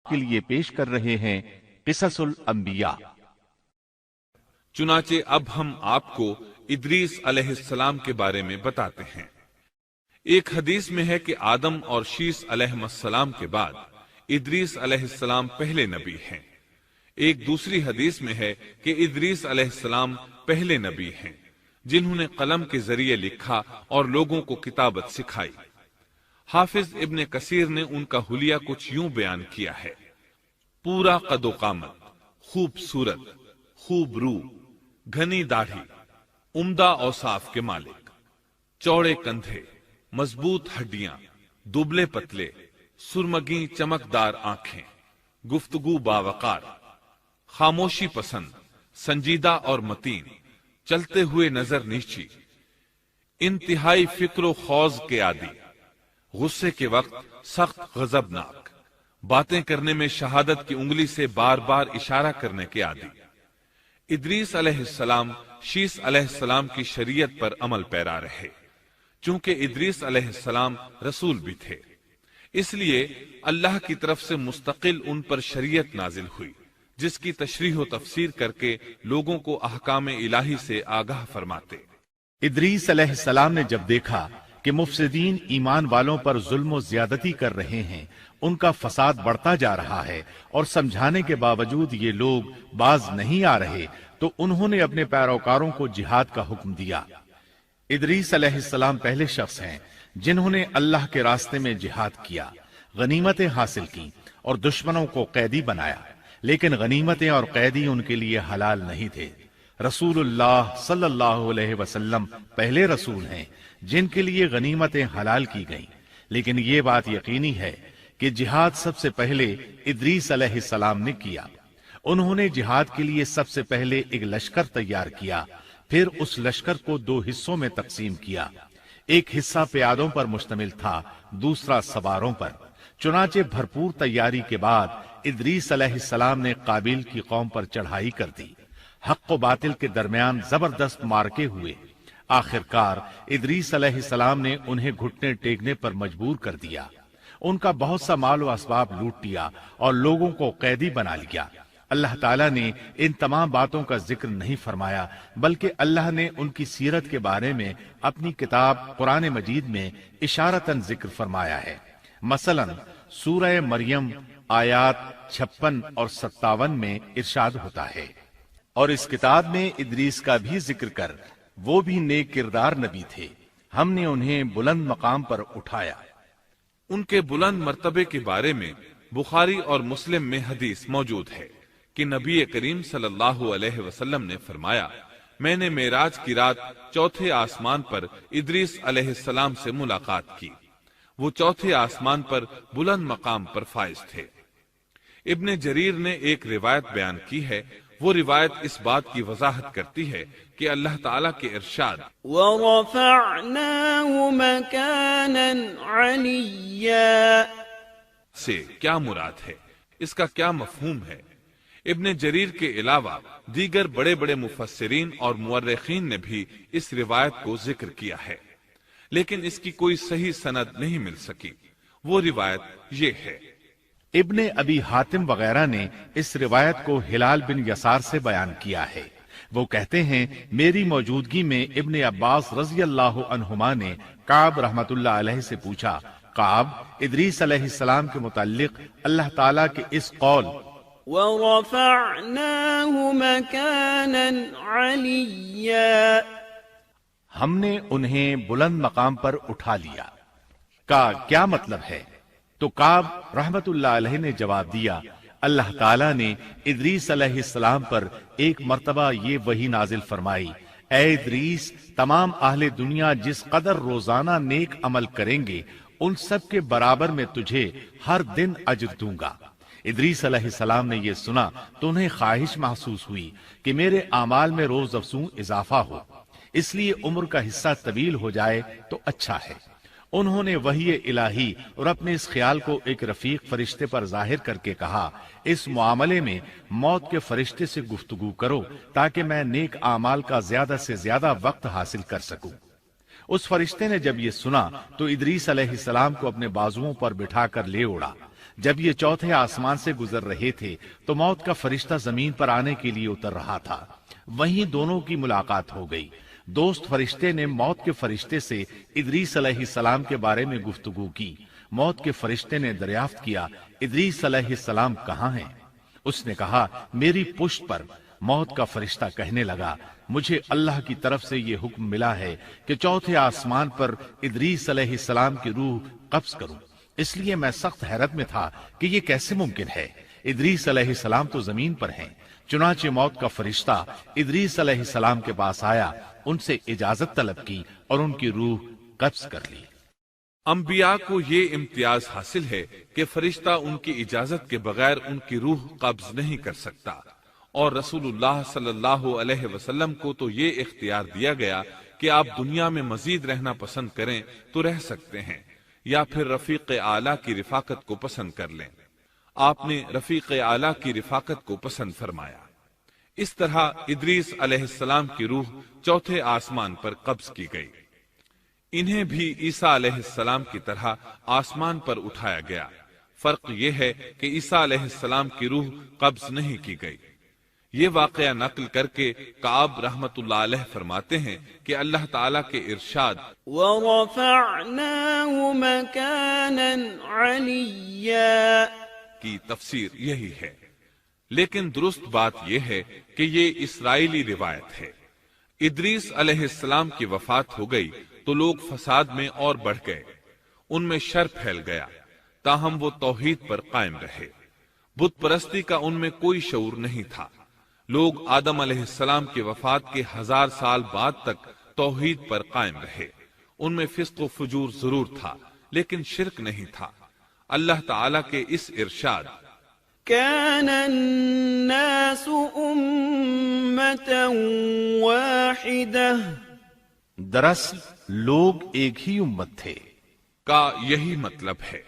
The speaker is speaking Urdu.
کے لیے پیش کر رہے ہیں قصص الانبیاء۔ چنانچہ اب ہم آپ کو ادریس علیہ السلام کے بارے میں بتاتے ہیں۔ ایک حدیث میں ہے کہ آدم اور شیس علیہ السلام کے بعد ادریس علیہ السلام پہلے نبی ہیں۔ ایک دوسری حدیث میں ہے کہ ادریس علیہ السلام پہلے نبی ہیں جنہوں نے قلم کے ذریعے لکھا اور لوگوں کو کتابت سکھائی۔ حافظ ابن کثیر نے ان کا حلیہ کچھ یوں بیان کیا ہے: پورا قد و قامت، خوبصورت، خوب رو، گھنی داڑھی، عمدہ اوصاف کے مالک، چوڑے کندھے، مضبوط ہڈیاں، دبلے پتلے، سرمگی چمکدار آنکھیں، گفتگو باوقار، خاموشی پسند، سنجیدہ اور متین، چلتے ہوئے نظر نیچی، انتہائی فکر و خوض کے عادی، غصے کے وقت سخت غضبناک، باتیں کرنے میں شہادت کی انگلی سے بار بار اشارہ کرنے کے عادی۔ ادریس علیہ السلام شیس علیہ السلام کی شریعت پر عمل پیرا رہے، چونکہ ادریس علیہ السلام رسول بھی تھے، اس لیے اللہ کی طرف سے مستقل ان پر شریعت نازل ہوئی جس کی تشریح و تفسیر کر کے لوگوں کو احکام الہی سے آگاہ فرماتے۔ ادریس علیہ السلام نے جب دیکھا کہ مفسدین ایمان والوں پر ظلم و زیادتی کر رہے ہیں، ان کا فساد بڑھتا جا رہا ہے اور سمجھانے کے باوجود یہ لوگ باز نہیں آ رہے، تو انہوں نے اپنے پیروکاروں کو جہاد کا حکم دیا۔ ادریس علیہ السلام پہلے شخص ہیں جنہوں نے اللہ کے راستے میں جہاد کیا، غنیمتیں حاصل کی اور دشمنوں کو قیدی بنایا، لیکن غنیمتیں اور قیدی ان کے لیے حلال نہیں تھے۔ رسول اللہ صلی اللہ علیہ وسلم پہلے رسول ہیں جن کے لیے غنیمتیں حلال کی گئیں، لیکن یہ بات یقینی ہے کہ جہاد سب سے پہلے ادریس علیہ السلام نے کیا۔ انہوں نے جہاد کے لیے سب سے پہلے ایک لشکر تیار کیا، پھر اس لشکر کو دو حصوں میں تقسیم کیا۔ ایک حصہ پیادوں پر مشتمل تھا، دوسرا سواروں پر۔ چنانچہ بھرپور تیاری کے بعد ادریس علیہ السلام نے قابیل کی قوم پر چڑھائی کر دی۔ حق و باطل کے درمیان زبردست مارکے ہوئے۔ آخرکار ادریس علیہ السلام نے انہیں گھٹنے ٹیکنے پر مجبور کر دیا، ان کا بہت سا مال و اسباب لوٹ لیا اور لوگوں کو قیدی بنا لیا۔ اللہ تعالیٰ نے ان تمام باتوں کا ذکر نہیں فرمایا، بلکہ اللہ نے ان کی سیرت کے بارے میں اپنی کتاب قرآن مجید میں اشارتاً ذکر فرمایا ہے۔ مثلا سورہ مریم آیات 56 اور 57 میں ارشاد ہوتا ہے: اور اس کتاب میں ادریس کا بھی ذکر کر، وہ بھی نیک کردار نبی تھے، ہم نے انہیں بلند مقام پر اٹھایا۔ ان کے بلند مرتبے کے بارے میں بخاری اور مسلم میں حدیث موجود ہے کہ نبی کریم صلی اللہ علیہ وسلم نے فرمایا: میں نے معراج کی رات چوتھے آسمان پر ادریس علیہ السلام سے ملاقات کی، وہ چوتھے آسمان پر بلند مقام پر فائز تھے۔ ابن جریر نے ایک روایت بیان کی ہے، وہ روایت اس بات کی وضاحت کرتی ہے کہ اللہ تعالیٰ کے ارشاد وَرَفَعْنَاهُ مَكَانًا عَلِيًّا سے کیا مراد ہے، اس کا کیا مفہوم ہے۔ ابن جریر کے علاوہ دیگر بڑے بڑے مفسرین اور مورخین نے بھی اس روایت کو ذکر کیا ہے، لیکن اس کی کوئی صحیح سند نہیں مل سکی۔ وہ روایت یہ ہے: ابن ابی حاتم وغیرہ نے اس روایت کو ہلال بن یسار سے بیان کیا ہے۔ وہ کہتے ہیں میری موجودگی میں ابن عباس رضی اللہ عنہما نے کعب رحمت اللہ علیہ سے پوچھا، کعب، ادریس علیہ السلام کے متعلق اللہ تعالیٰ کے اس قول وَرَفَعْنَاهُ مَكَانًا عَلِيًّا ہم نے انہیں بلند مقام پر اٹھا لیا کا کیا مطلب ہے؟ تو کعب رحمت اللہ علیہ نے جواب دیا، اللہ تعالیٰ نے ادریس علیہ السلام پر ایک مرتبہ یہ وحی نازل فرمائی، اے ادریس، تمام اہل دنیا جس قدر روزانہ نیک عمل کریں گے ان سب کے برابر میں تجھے ہر دن اجر دوں گا۔ ادریس علیہ السلام نے یہ سنا تو انہیں خواہش محسوس ہوئی کہ میرے اعمال میں روز افزوں اضافہ ہو، اس لیے عمر کا حصہ طویل ہو جائے تو اچھا ہے۔ انہوں نے وحی الہی اور اپنے اس خیال کو ایک رفیق فرشتے پر ظاہر کر کے کہا، اس معاملے میں موت کے فرشتے سے گفتگو کرو تاکہ میں نیک اعمال کا زیادہ سے زیادہ وقت حاصل کر سکوں۔ اس فرشتے نے جب یہ سنا تو ادریس علیہ السلام کو اپنے بازوؤں پر بٹھا کر لے اڑا۔ جب یہ چوتھے آسمان سے گزر رہے تھے تو موت کا فرشتہ زمین پر آنے کے لیے اتر رہا تھا۔ وہیں دونوں کی ملاقات ہو گئی۔ دوست فرشتے نے موت کے فرشتے سے ادریس علیہ السلام کے بارے میں گفتگو کی۔ موت کے فرشتے نے دریافت کیا، ادریس علیہ السلام کہاں ہیں؟ اس نے کہا، میری پشت پر۔ موت کا فرشتہ کہنے لگا، مجھے اللہ کی طرف سے یہ حکم ملا ہے کہ چوتھے آسمان پر ادریس علیہ السلام کی روح قبض کروں۔ اس لیے میں سخت حیرت میں تھا کہ یہ کیسے ممکن ہے، ادریس علیہ السلام تو زمین پر ہیں۔ چنانچہ موت کا فرشتہ ادریس علیہ السلام کے پاس آیا، ان سے اجازت طلب کی اور ان کی روح قبض کر لی۔ انبیاء کو یہ امتیاز حاصل ہے کہ فرشتہ ان کی اجازت کے بغیر ان کی روح قبض نہیں کر سکتا، اور رسول اللہ صلی اللہ علیہ وسلم کو تو یہ اختیار دیا گیا کہ آپ دنیا میں مزید رہنا پسند کریں تو رہ سکتے ہیں، یا پھر رفیق اعلیٰ کی رفاقت کو پسند کر لیں۔ آپ نے رفیق اعلیٰ کی رفاقت کو پسند فرمایا۔ اس طرح ادریس علیہ السلام کی روح چوتھے آسمان پر قبض کی گئی۔ انہیں بھی عیسیٰ علیہ السلام کی طرح آسمان پر اٹھایا گیا۔ فرق یہ ہے کہ عیسیٰ علیہ السلام کی روح قبض نہیں کی گئی۔ یہ واقعہ نقل کر کے کعب رحمت اللہ علیہ فرماتے ہیں کہ اللہ تعالیٰ کے ارشاد وَرَفَعْنَاهُ مَكَانًا عَلِيًّا کی تفسیر یہی ہے، لیکن درست بات یہ ہے کہ یہ اسرائیلی روایت ہے۔ ادریس علیہ السلام کی وفات ہو گئی تو لوگ فساد میں اور بڑھ گئے، ان میں شر پھیل گیا، تاہم وہ توحید پر قائم رہے۔ بت پرستی کا ان میں کوئی شعور نہیں تھا۔ لوگ آدم علیہ السلام کی وفات کے 1000 سال بعد تک توحید پر قائم رہے۔ ان میں فسق و فجور ضرور تھا لیکن شرک نہیں تھا۔ اللہ تعالیٰ کے اس ارشاد كان الناس أمة واحدة دراصل لوگ ایک ہی امت تھے کا یہی مطلب ہے۔